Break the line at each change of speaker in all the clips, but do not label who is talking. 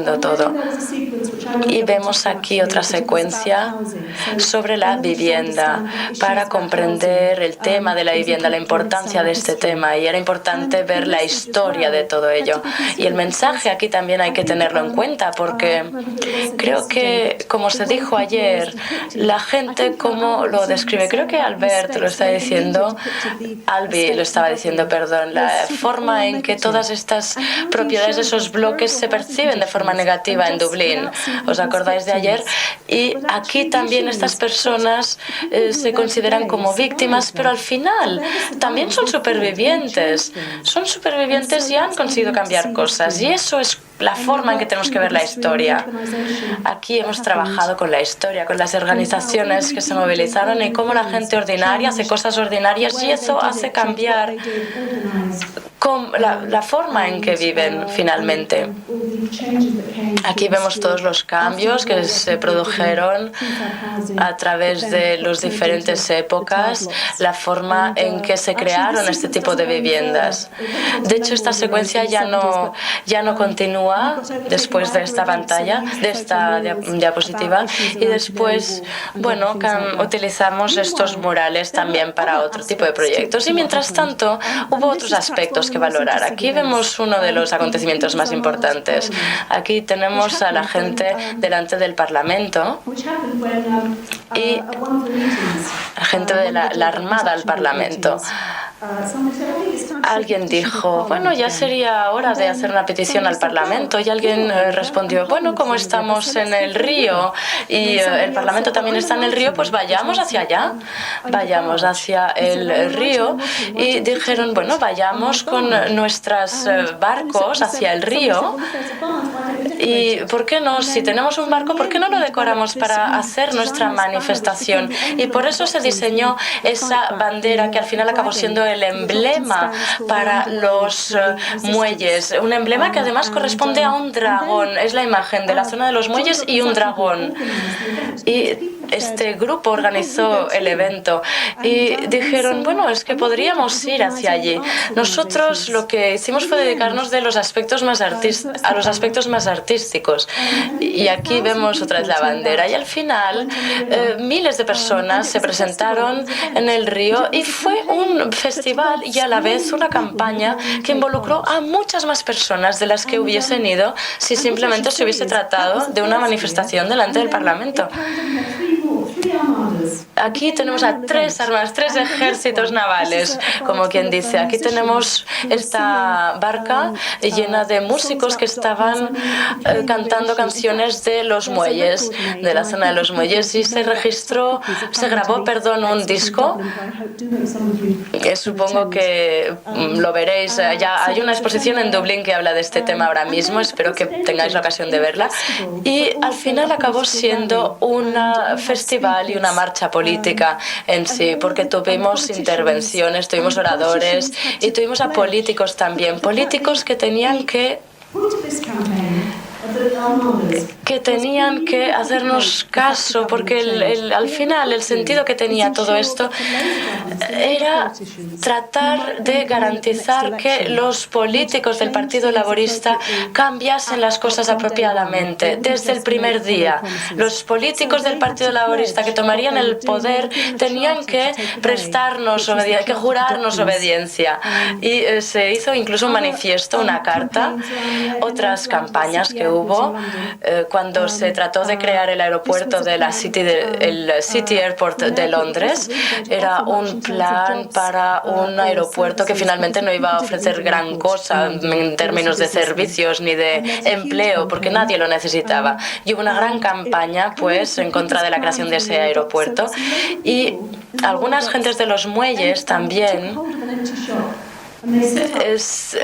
todo. Y vemos aquí otra secuencia sobre la vivienda para comprender el tema de la vivienda, la importancia de este tema. Y era importante ver la historia de todo ello. Y el mensaje aquí también hay que tenerlo en cuenta porque creo que, como se dijo ayer, la gente cómo lo describe. Creo que Albert lo está diciendo, Albi lo estaba diciendo, perdón, la forma en que todas estas propiedades de esos bloques se perciben de forma negativa en Dublín. ¿Os acordáis de ayer? Y aquí también estas personas se consideran como víctimas, pero al final también son supervivientes. Son supervivientes y han conseguido cambiar cosas. Y eso es la forma en que tenemos que ver la historia. Aquí hemos trabajado con la historia, con las organizaciones que se movilizaron y cómo la gente ordinaria hace cosas ordinarias y eso hace cambiar la forma en que viven finalmente. Aquí vemos todos los cambios que se produjeron a través de las diferentes épocas, la forma en que se crearon este tipo de viviendas. De hecho, esta secuencia ya no continúa después de esta pantalla, de esta diapositiva, y después, bueno, utilizamos estos murales también para otro tipo de proyectos. Y mientras tanto, hubo otros aspectos que valorar. Aquí vemos uno de los acontecimientos más importantes. Aquí tenemos a la gente delante del Parlamento y la gente de la Armada al Parlamento. Alguien dijo, bueno, ya sería hora de hacer una petición al Parlamento. Y alguien respondió, bueno, como estamos en el río y el Parlamento también está en el río, pues vayamos hacia allá. Vayamos hacia el río. Y dijeron, bueno, vayamos con nuestros barcos hacia el río. ¿Y por qué no? Si tenemos un barco, ¿por qué no lo decoramos para hacer nuestra manifestación? Y por eso se diseñó esa bandera que al final acabó siendo el emblema para los muelles. Un emblema que además corresponde a un dragón. Es la imagen de la zona de los muelles y un dragón. Y este grupo organizó el evento y dijeron, bueno, es que podríamos ir hacia allí. Nosotros lo que hicimos fue dedicarnos a los aspectos más artísticos. Y aquí vemos otra vez la bandera. Y al final, miles de personas se presentaron en el río y fue un festival y a la vez una campaña que involucró a muchas más personas de las que hubiesen ido si simplemente se hubiese tratado de una manifestación delante del Parlamento. Aquí tenemos a tres armadas, tres ejércitos navales, como quien dice. Aquí tenemos esta barca llena de músicos que estaban cantando canciones de los muelles, de la zona de los muelles, y se grabó un disco. Supongo que lo veréis. Ya hay una exposición en Dublín que habla de este tema ahora mismo. Espero que tengáis la ocasión de verla. Y al final acabó siendo un festival y una marcha política en sí, porque tuvimos intervenciones, tuvimos oradores y tuvimos a políticos también, políticos que tenían que hacernos caso, porque al final el sentido que tenía todo esto era tratar de garantizar que los políticos del Partido Laborista cambiasen las cosas apropiadamente desde el primer día. Los políticos del Partido Laborista que tomarían el poder tenían que jurarnos obediencia. Y se hizo incluso un manifiesto, una carta, otras campañas que hubo cuando se trató de crear el aeropuerto de el City Airport de Londres. Era un plan para un aeropuerto que finalmente no iba a ofrecer gran cosa en términos de servicios ni de empleo, porque nadie lo necesitaba. Y hubo una gran campaña, pues, en contra de la creación de ese aeropuerto. Y algunas gentes de los muelles también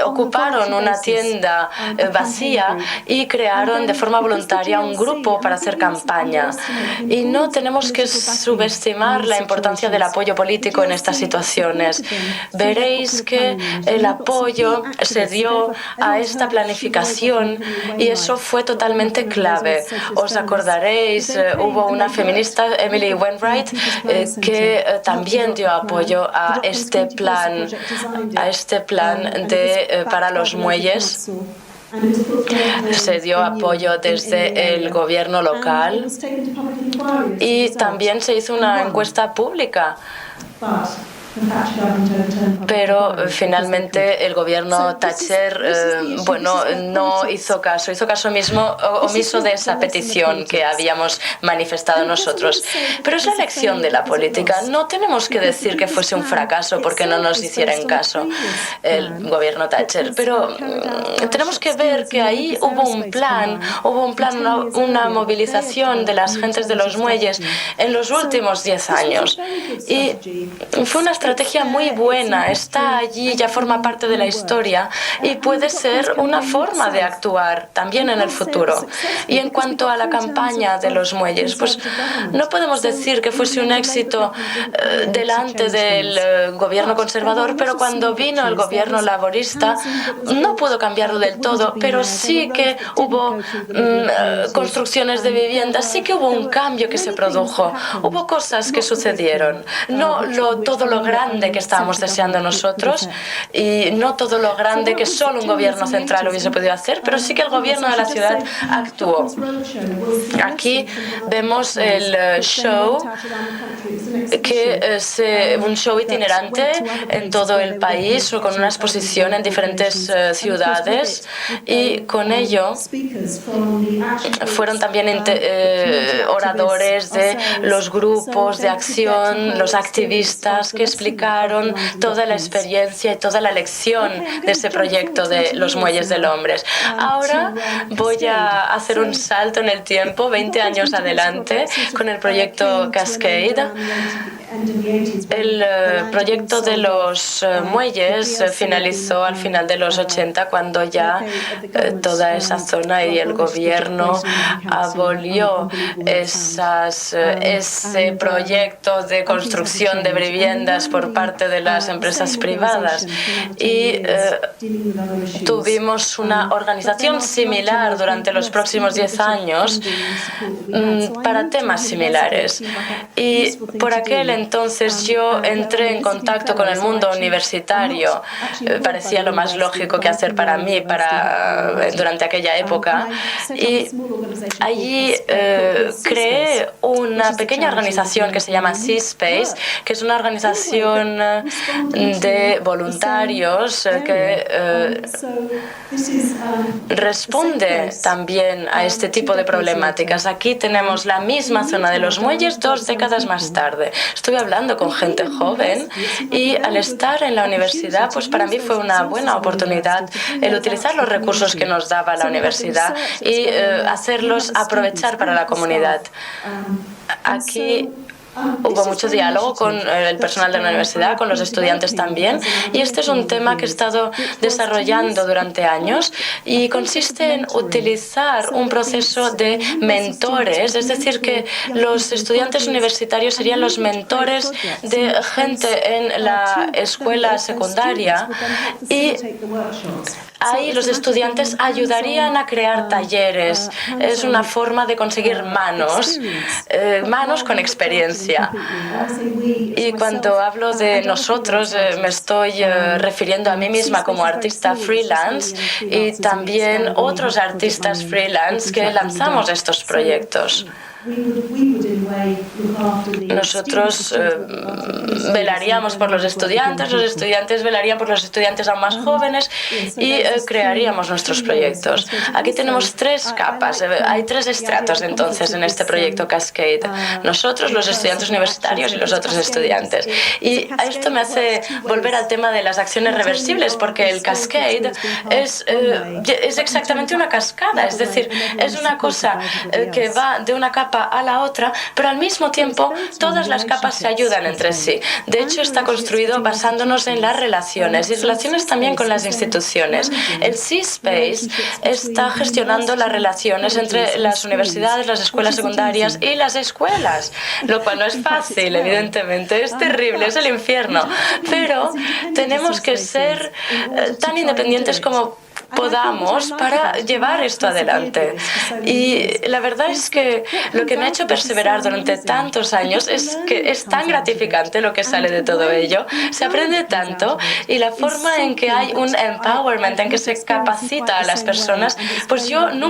ocuparon una tienda vacía y crearon de forma voluntaria un grupo para hacer campaña. Y no tenemos que subestimar la importancia del apoyo político en estas situaciones. Veréis que el apoyo se dio a esta planificación y eso fue totalmente clave. Os acordaréis, hubo una feminista, Emily Wainwright, que también dio apoyo a este plan para los muelles. Se dio apoyo desde el gobierno local y también se hizo una encuesta pública. Pero finalmente el gobierno Thatcher no hizo caso omiso de esa petición que habíamos manifestado nosotros. Pero es la lección de la política. No tenemos que decir que fuese un fracaso porque no nos hicieran caso el gobierno Thatcher. Pero tenemos que ver que ahí hubo un plan, una movilización de las gentes de los muelles en los últimos 10 años. Y fue una estrategia muy buena, está allí, ya forma parte de la historia y puede ser una forma de actuar también en el futuro. Y en cuanto a la campaña de los muelles, pues no podemos decir que fuese un éxito delante del gobierno conservador, pero cuando vino el gobierno laborista no pudo cambiarlo del todo, pero sí que hubo construcciones de viviendas, sí que hubo un cambio que se produjo, hubo cosas que sucedieron, no todo lo grande que estábamos deseando nosotros y no todo lo grande que solo un gobierno central hubiese podido hacer, pero sí que el gobierno de la ciudad actuó. Aquí vemos el show, un show itinerante en todo el país con una exposición en diferentes ciudades y con ello fueron también oradores de los grupos de acción, los activistas que explicaron toda la experiencia y toda la lección de ese proyecto de los muelles del hombre. Ahora voy a hacer un salto en el tiempo, 20 años adelante, con el proyecto Cascade. El proyecto de los muelles finalizó al final de los 80, cuando ya toda esa zona y el gobierno abolió ese proyecto de construcción de viviendas por parte de las empresas privadas. Y tuvimos una organización similar durante los próximos 10 años para temas similares. Y por aquel entonces yo entré en contacto con el mundo universitario. Parecía lo más lógico que hacer para mí durante aquella época. Y allí creé una pequeña organización que se llama C-Space, que es una organización de voluntarios que responde también a este tipo de problemáticas. Aquí tenemos la misma zona de los muelles 2 décadas más tarde. Estuve hablando con gente joven y al estar en la universidad, pues para mí fue una buena oportunidad el utilizar los recursos que nos daba la universidad y hacerlos aprovechar para la comunidad. Aquí hubo mucho diálogo con el personal de la universidad, con los estudiantes también, y este es un tema que he estado desarrollando durante años y consiste en utilizar un proceso de mentores, es decir, que los estudiantes universitarios serían los mentores de gente en la escuela secundaria y ahí los estudiantes ayudarían a crear talleres. Es una forma de conseguir manos con experiencia. Y cuando hablo de nosotros, me estoy refiriendo a mí misma como artista freelance y también otros artistas freelance que lanzamos estos proyectos. Nosotros velaríamos por los estudiantes velarían por los estudiantes aún más jóvenes y crearíamos nuestros proyectos. Aquí tenemos 3 capas, hay 3 estratos entonces en este proyecto Cascade. Nosotros, los estudiantes universitarios y los otros estudiantes. Y esto me hace volver al tema de las acciones reversibles, porque el Cascade es exactamente una cascada, es decir, es una cosa que va de una capa a la otra, pero al mismo tiempo todas las capas se ayudan entre sí. De hecho, está construido basándonos en las relaciones y relaciones también con las instituciones. El C-Space está gestionando las relaciones entre las universidades, las escuelas secundarias y las escuelas, lo cual no es fácil, evidentemente, es terrible, es el infierno, pero tenemos que ser tan independientes como podamos para llevar esto adelante. Y la verdad es que lo que me ha hecho perseverar durante tantos años es que es tan gratificante lo que sale de todo ello. Se aprende tanto y la forma en que hay un empowerment, en que se capacita a las personas, pues yo nunca